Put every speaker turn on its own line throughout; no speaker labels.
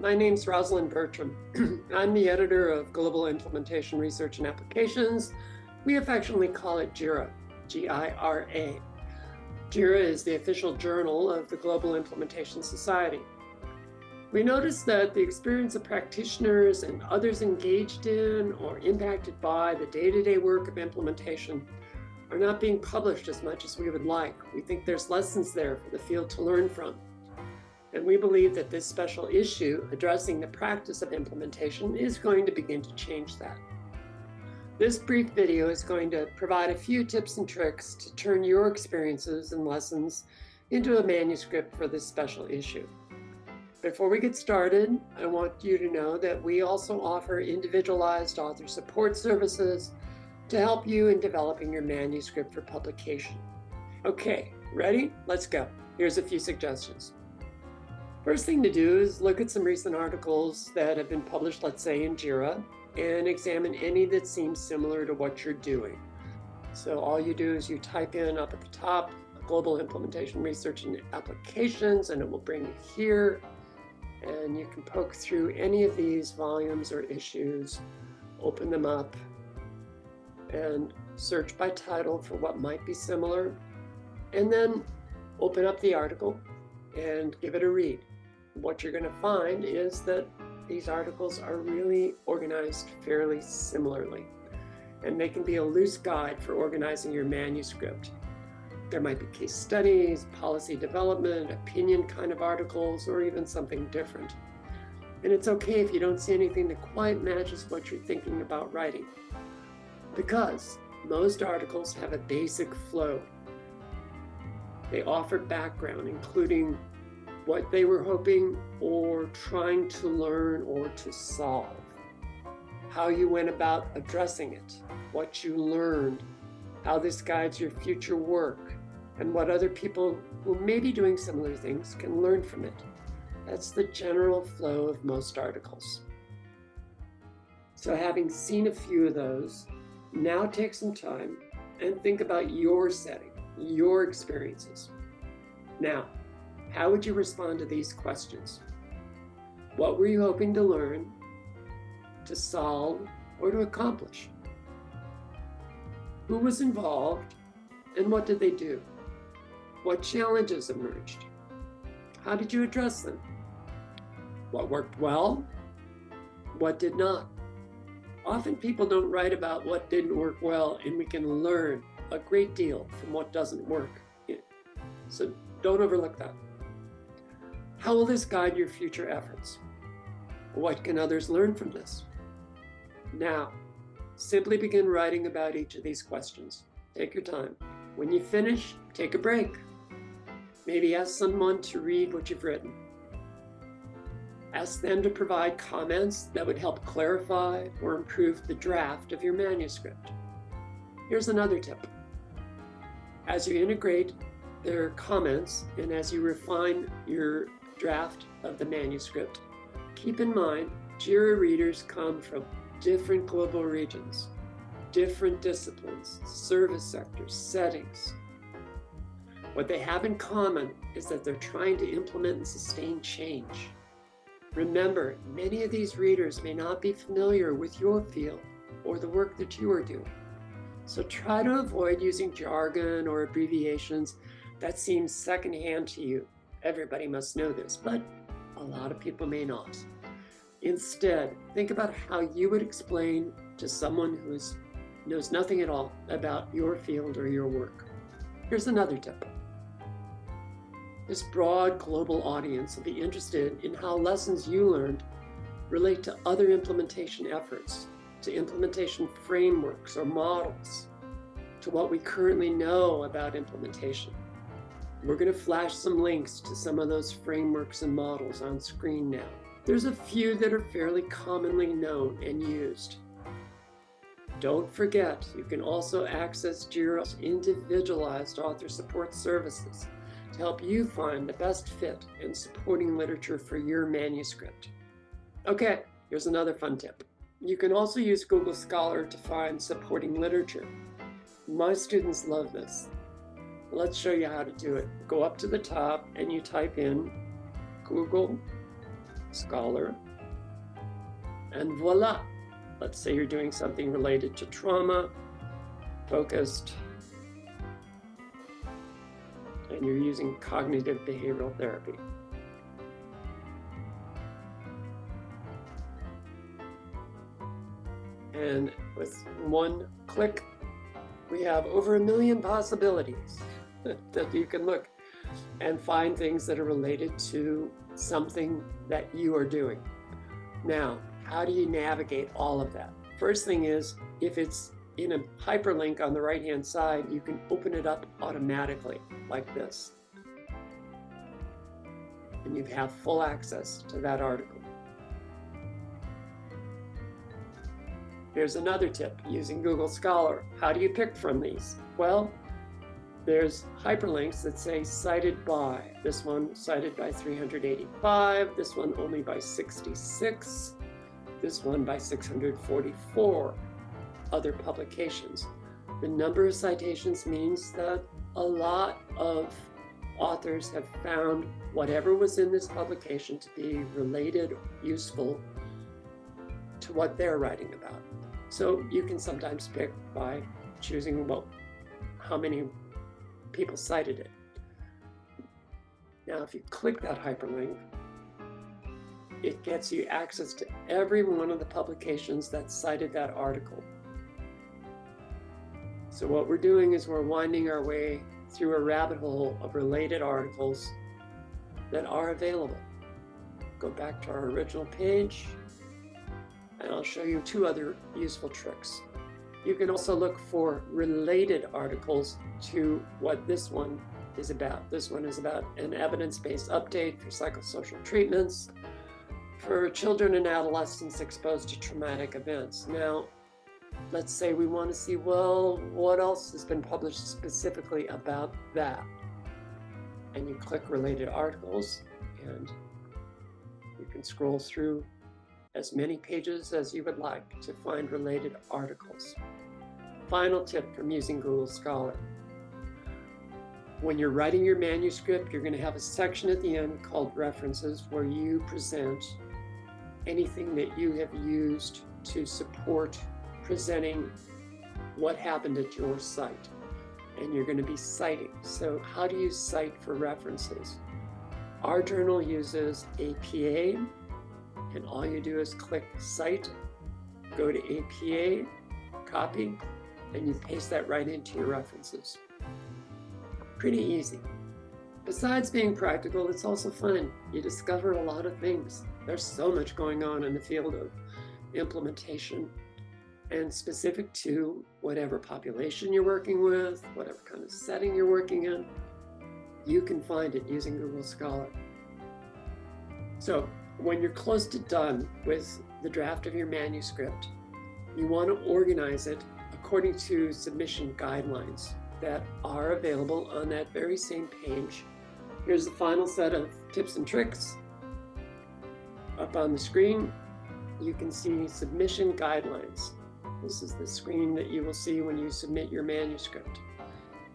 My name's Rosalind Bertram. I'm the editor of Global Implementation Research and Applications. We affectionately call it GIRA, G-I-R-A. GIRA is the official journal of the Global Implementation Society. We noticed that the experience of practitioners and others engaged in or impacted by the day-to-day work of implementation are not being published as much as we would like. We think there's lessons there for the field to learn from. And we believe that this special issue addressing the practice of implementation is going to begin to change that. This brief video is going to provide a few tips and tricks to turn your experiences and lessons into a manuscript for this special issue. Before we get started, I want you to know that we also offer individualized author support services to help you in developing your manuscript for publication. Okay, ready? Let's go. Here's a few suggestions. First thing to do is look at some recent articles that have been published, let's say in GIRA, and examine any that seem similar to what you're doing. So all you do is you type in up at the top, Global Implementation Research and Applications, and it will bring you here. And you can poke through any of these volumes or issues, open them up, and search by title for what might be similar, and then open up the article and give it a read. What you're going to find is that these articles are really organized fairly similarly, and they can be a loose guide for organizing your manuscript. There might be case studies, policy development, opinion kind of articles, or even something different. And it's okay if you don't see anything that quite matches what you're thinking about writing, because most articles have a basic flow. They offer background, including what they were hoping or trying to learn or to solve, how you went about addressing it, what you learned, how this guides your future work, and what other people who may be doing similar things can learn from it. That's the general flow of most articles. So having seen a few of those, now take some time and think about your setting, your experiences. Now, how would you respond to these questions? What were you hoping to learn, to solve, or to accomplish? Who was involved, and what did they do? What challenges emerged? How did you address them? What worked well? What did not? Often people don't write about what didn't work well, and we can learn a great deal from what doesn't work. So don't overlook that. How will this guide your future efforts? What can others learn from this? Now, simply begin writing about each of these questions. Take your time. When you finish, take a break. Maybe ask someone to read what you've written. Ask them to provide comments that would help clarify or improve the draft of your manuscript. Here's another tip. As you integrate their comments and as you refine your draft of the manuscript, keep in mind GIRA readers come from different global regions, different disciplines, service sectors, settings. What they have in common is that they're trying to implement and sustain change. Remember, many of these readers may not be familiar with your field or the work that you are doing. So try to avoid using jargon or abbreviations that seem secondhand to you. Everybody must know this, but a lot of people may not. Instead, think about how you would explain to someone who knows nothing at all about your field or your work. Here's another tip. This broad global audience will be interested in how lessons you learned relate to other implementation efforts, to implementation frameworks or models, to what we currently know about implementation. We're going to flash some links to some of those frameworks and models on screen now. There's a few that are fairly commonly known and used. Don't forget, you can also access GIRA's individualized author support services to help you find the best fit in supporting literature for your manuscript. Okay, here's another fun tip. You can also use Google Scholar to find supporting literature. My students love this. Let's show you how to do it. Go up to the top and you type in Google Scholar, and voila. Let's say you're doing something related to trauma, focused, and you're using cognitive behavioral therapy. And with one click, we have over 1 million possibilities that you can look and find things that are related to something that you are doing. Now, how do you navigate all of that? First thing is, if it's in a hyperlink on the right-hand side, you can open it up automatically like this. And you have full access to that article. Here's another tip using Google Scholar. How do you pick from these? Well, there's hyperlinks that say cited by. This one cited by 385, this one only by 66, this one by 644 other publications. The number of citations means that a lot of authors have found whatever was in this publication to be related, useful to what they're writing about. So you can sometimes pick by choosing, well, how many people cited it. Now, if you click that hyperlink, it gets you access to every one of the publications that cited that article. So what we're doing is we're winding our way through a rabbit hole of related articles that are available. Go back to our original page, and I'll show you 2 other useful tricks. You can also look for related articles to what this one is about. This one is about an evidence-based update for psychosocial treatments for children and adolescents exposed to traumatic events. Now, let's say we want to see, well, what else has been published specifically about that? And you click related articles, and you can scroll through as many pages as you would like to find related articles. Final tip from using Google Scholar. When you're writing your manuscript, you're going to have a section at the end called References, where you present anything that you have used to support presenting what happened at your site. And you're going to be citing. So how do you cite for references? Our journal uses APA, and all you do is click Cite, go to APA, copy, and you paste that right into your references. Pretty easy. Besides being practical, it's also fun. You discover a lot of things. There's so much going on in the field of implementation, and specific to whatever population you're working with, whatever kind of setting you're working in, you can find it using Google Scholar. So when you're close to done with the draft of your manuscript, you want to organize it according to submission guidelines that are available on that very same page. Here's the final set of tips and tricks. Up on the screen, you can see submission guidelines. This is the screen that you will see when you submit your manuscript.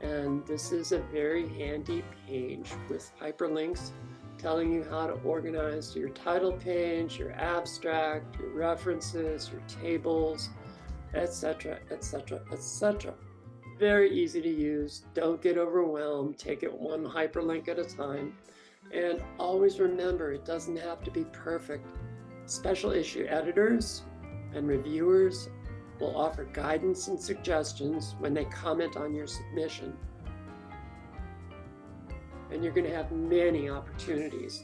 And this is a very handy page with hyperlinks telling you how to organize your title page, your abstract, your references, your tables, etc., etc., etc. Very easy to use. Don't get overwhelmed. Take it one hyperlink at a time. And always remember, it doesn't have to be perfect. Special issue editors and reviewers will offer guidance and suggestions when they comment on your submission. And you're going to have many opportunities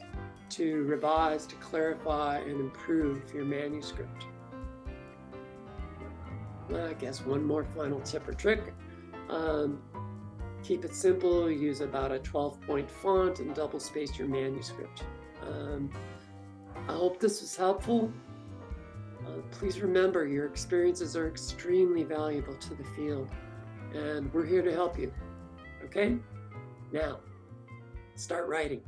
to revise, to clarify, and improve your manuscript. Well, I guess one more final tip or trick. Keep it simple. Use about a 12-point font and double space your manuscript. I hope this was helpful. Please remember, your experiences are extremely valuable to the field, and we're here to help you. Okay? Now, start writing.